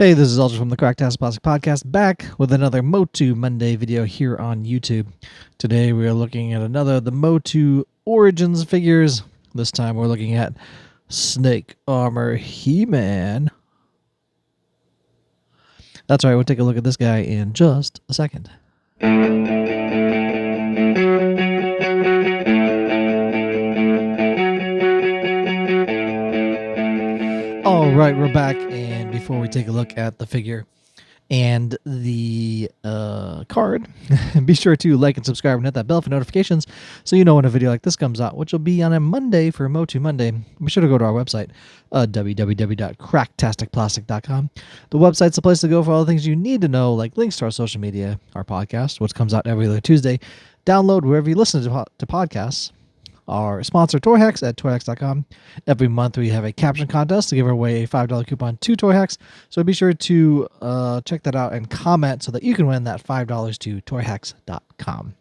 Hey, this is Ultra from the Cracktastic Plastic Podcast, back with another MOTU Monday video here on YouTube. Today we are looking at the MOTU Origins figures. This time we're looking at Snake Armor He-Man. That's right, we'll take a look at this guy in just a second. All right, we're back, and before we take a look at the figure and the card, be sure to like and subscribe and hit that bell for notifications so you know when a video like this comes out, which will be on a Monday for MOTU Monday. Be sure to go to our website, www.cracktasticplastic.com. The website's the place to go for all the things you need to know, like links to our social media, our podcast, which comes out every other Tuesday. Download wherever you listen to podcasts. Our sponsor, Toy Hacks, at toyhacks.com. Every month we have a caption contest to give away a $5 coupon to Toy Hacks. So be sure to check that out and comment so that you can win that $5 to toyhacks.com.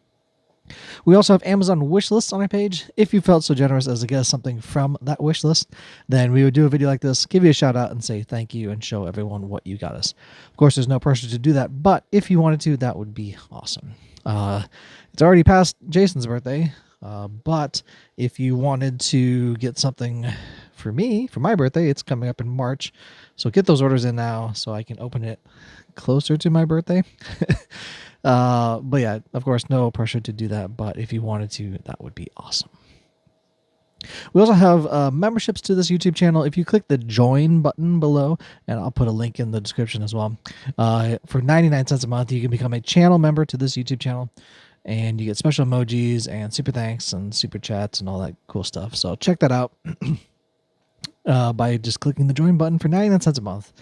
We also have Amazon wish lists on our page. If you felt so generous as to get us something from that wish list, then we would do a video like this, give you a shout out and say thank you and show everyone what you got us. Of course, there's no pressure to do that, but if you wanted to, that would be awesome. It's already past Jason's birthday. But if you wanted to get something for me, for my birthday, it's coming up in March. So get those orders in now so I can open it closer to my birthday. But yeah, of course, no pressure to do that. But if you wanted to, that would be awesome. We also have memberships to this YouTube channel. If you click the join button below, and I'll put a link in the description as well, for 99 cents a month, you can become a channel member to this YouTube channel. And you get special emojis and super thanks and super chats and all that cool stuff. So check that out by just clicking the join button for 99 cents a month.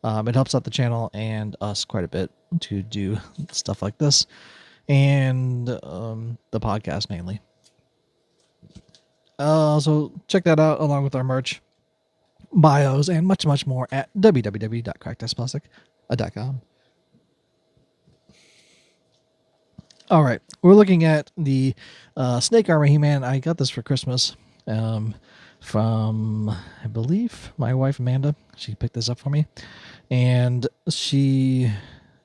It helps out the channel and us quite a bit to do stuff like this and the podcast mainly. So check that out along with our merch, bios, and much, much more at www.cracktasticplastic.com. All right, we're looking at the Snake Armor He-Man. I got this for Christmas from, I believe, my wife Amanda. She picked this up for me, and she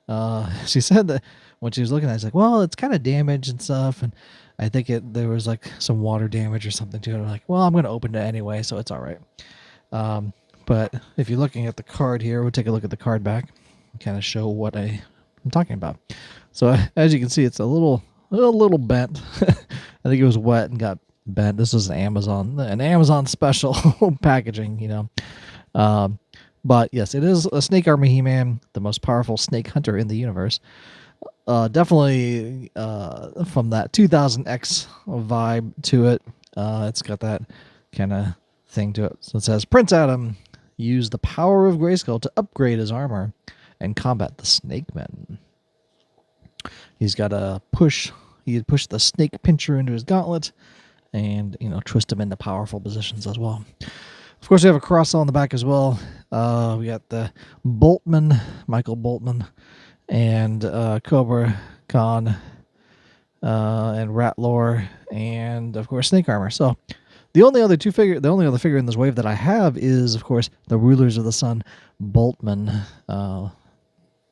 said that when she was looking at it, it's like, well, it's kind of damaged and stuff, and I think there was like some water damage or something to it. I'm like, well, I'm going to open it anyway, so it's all right. But if you're looking at the card here, we'll take a look at the card back and kind of show what I'm talking about. So as you can see, it's a little bent. I think it was wet and got bent. This was an Amazon special packaging, you know. But yes, it is a Snake Armor He-Man, the most powerful snake hunter in the universe. Definitely from that 2000X vibe to it. It's got that kind of thing to it. So it says, Prince Adam used the power of Grayskull to upgrade his armor and combat the Snake Men. He's got a push. He had pushed the snake pincher into his gauntlet and, twist him into powerful positions as well. Of course, we have a cross on the back as well. We got the Michael Boltman, and Cobra Khan, and Ratlore, and, of course, Snake Armor. So the only other figure in this wave that I have is, of course, the Rulers of the Sun, Boltman.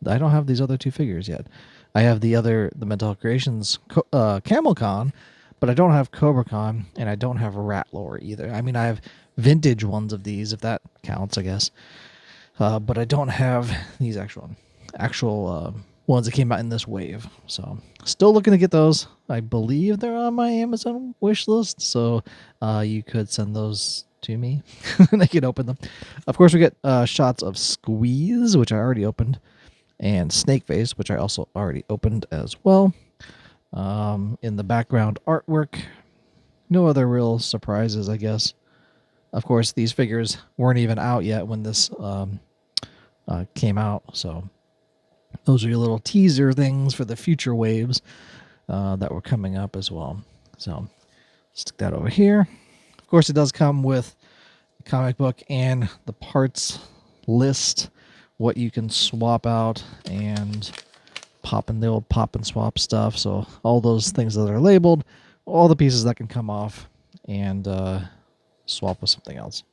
I don't have these other two figures yet. I have the Mental Creations Camel Con, but I don't have Cobra Khan, and I don't have Ratlore either. I mean, I have vintage ones of these, if that counts, I guess. But I don't have these actual ones that came out in this wave. So still looking to get those. I believe they're on my Amazon wish list, so you could send those to me and I can open them. Of course, we get shots of Squeeze, which I already opened, and Snakeface, which I also already opened as well. In the background artwork, no other real surprises, I guess. Of course, these figures weren't even out yet when this came out, so those are your little teaser things for the future waves that were coming up as well. So stick that over here. Of course, it does come with a comic book and the parts list, what you can swap out and pop in the old pop and swap stuff. So all those things that are labeled, all the pieces that can come off and swap with something else.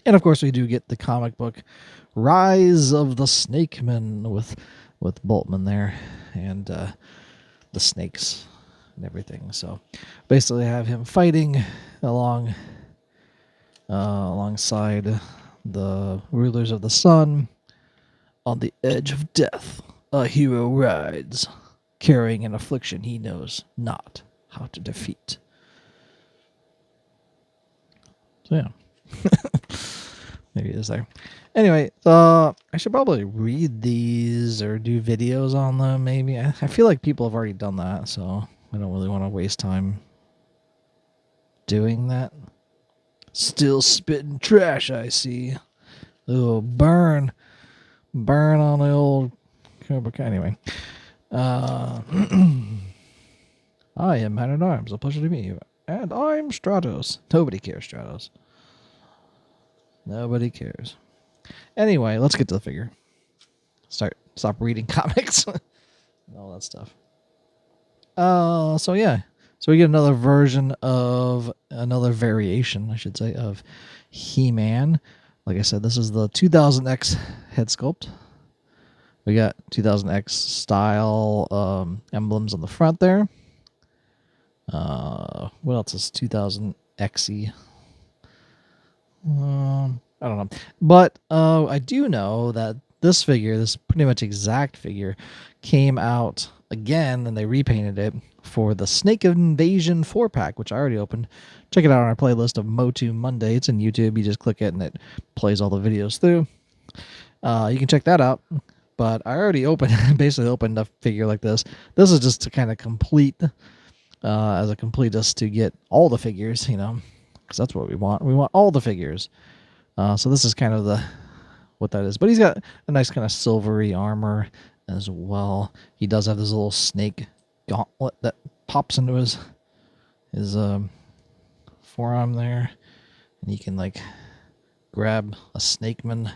And of course, we do get the comic book Rise of the Snakemen with Boltman there, and the snakes and everything. So basically, have him fighting alongside the rulers of the sun. On the edge of death, a hero rides, carrying an affliction he knows not how to defeat. So yeah. Maybe it is there. Anyway, I should probably read these or do videos on them, maybe. I feel like people have already done that, so I don't really want to waste time doing that. Still spitting trash, I see. Oh, burn. Burn on the old Cobra Kai. Anyway. I am Man at Arms. A pleasure to meet you. And I'm Stratos. Nobody cares, Stratos. Nobody cares. Anyway, let's get to the figure. Stop reading comics. And all that stuff. So yeah. So we get another variation, I should say, of He-Man. Like I said, this is the 2000X head sculpt. We got 2000X style emblems on the front there. What else is 2000XE? I don't know. But I do know that this figure, this pretty much exact figure, came out again, and they repainted it for the Snake Invasion 4-pack, which I already opened. Check it out on our playlist of MOTU Monday. It's in YouTube. You just click it, and it plays all the videos through. You can check that out. But I already basically opened a figure like this. This is just to kind of complete, as a completist, to get all the figures, because that's what we want. We want all the figures. So this is kind of what that is. But he's got a nice kind of silvery armor as well. He does have this little snake gauntlet that pops into his forearm there, and he can grab a snakeman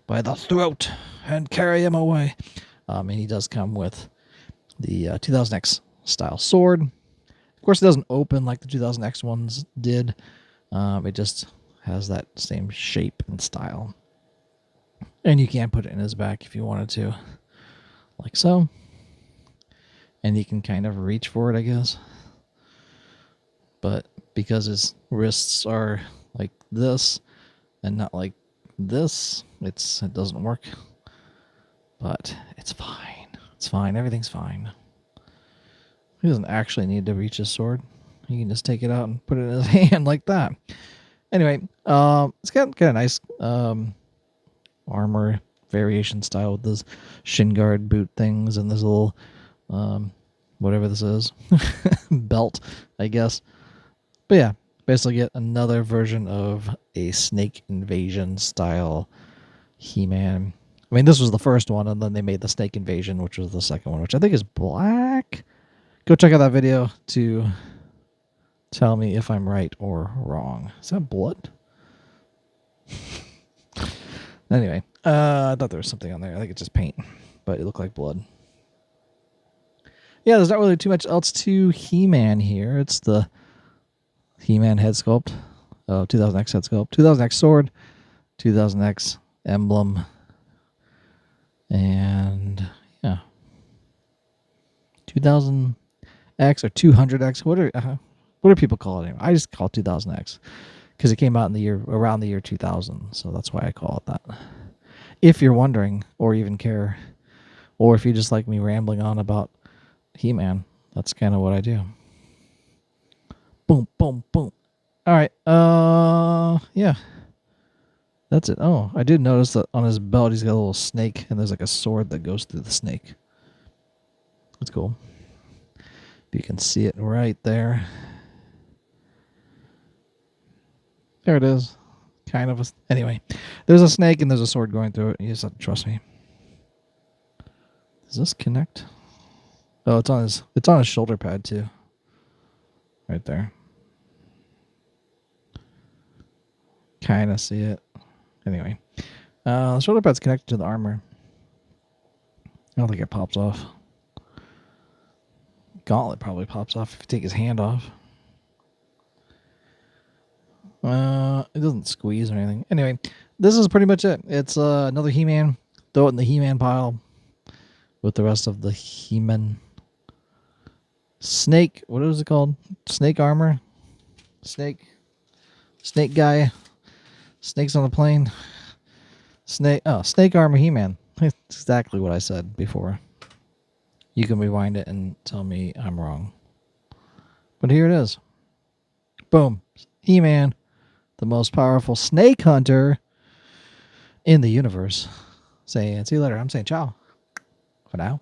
by the throat and carry him away. And he does come with the 2000X style sword. Of course, it doesn't open like the 2000X ones did. It just has that same shape and style. And you can put it in his back if you wanted to, like so. And you can kind of reach for it, I guess. But because his wrists are like this and not like this, it doesn't work. But it's fine. It's fine. Everything's fine. He doesn't actually need to reach his sword. He can just take it out and put it in his hand like that. Anyway, it's got kind of nice armor variation style with this shin guard boot things and this little whatever this is belt, I guess. But yeah, basically get another version of a Snake Invasion style He-Man. I mean, this was the first one, and then they made the Snake Invasion, which was the second one, which I think is black. Go check out that video to tell me if I'm right or wrong. Is that blood? Anyway, I thought there was something on there. I think it's just paint, but it looked like blood. Yeah, there's not really too much else to He-Man here. It's the He-Man head sculpt, 2000X head sculpt, 2000X sword, 2000X emblem, and yeah, 2000X or 200X. What do people call it anyway? I just call it 2000X because it came out in around the year 2000, so that's why I call it that. If you're wondering, or even care, or if you just like me rambling on about He-Man, that's kind of what I do. Boom, boom, boom. All right. Yeah. That's it. Oh, I did notice that on his belt he's got a little snake, and there's like a sword that goes through the snake. That's cool. You can see it right there. There it is. Kind of. Anyway, there's a snake and there's a sword going through it. You just have to trust me. Does this connect? Oh, it's on his shoulder pad too. Right there. Kind of see it. Anyway, the shoulder pad's connected to the armor. I don't think it pops off. Gauntlet probably pops off if you take his hand off. It doesn't squeeze or anything. Anyway, this is pretty much it. It's another He-Man. Throw it in the He-Man pile with the rest of the He-Man. Snake, what is it called? Snake armor? Snake guy. Snakes on the plane. Snake armor He-Man. That's exactly what I said before. You can rewind it and tell me I'm wrong. But here it is. Boom. He-Man, the most powerful snake hunter in the universe. Saying see you later. I'm saying ciao for now.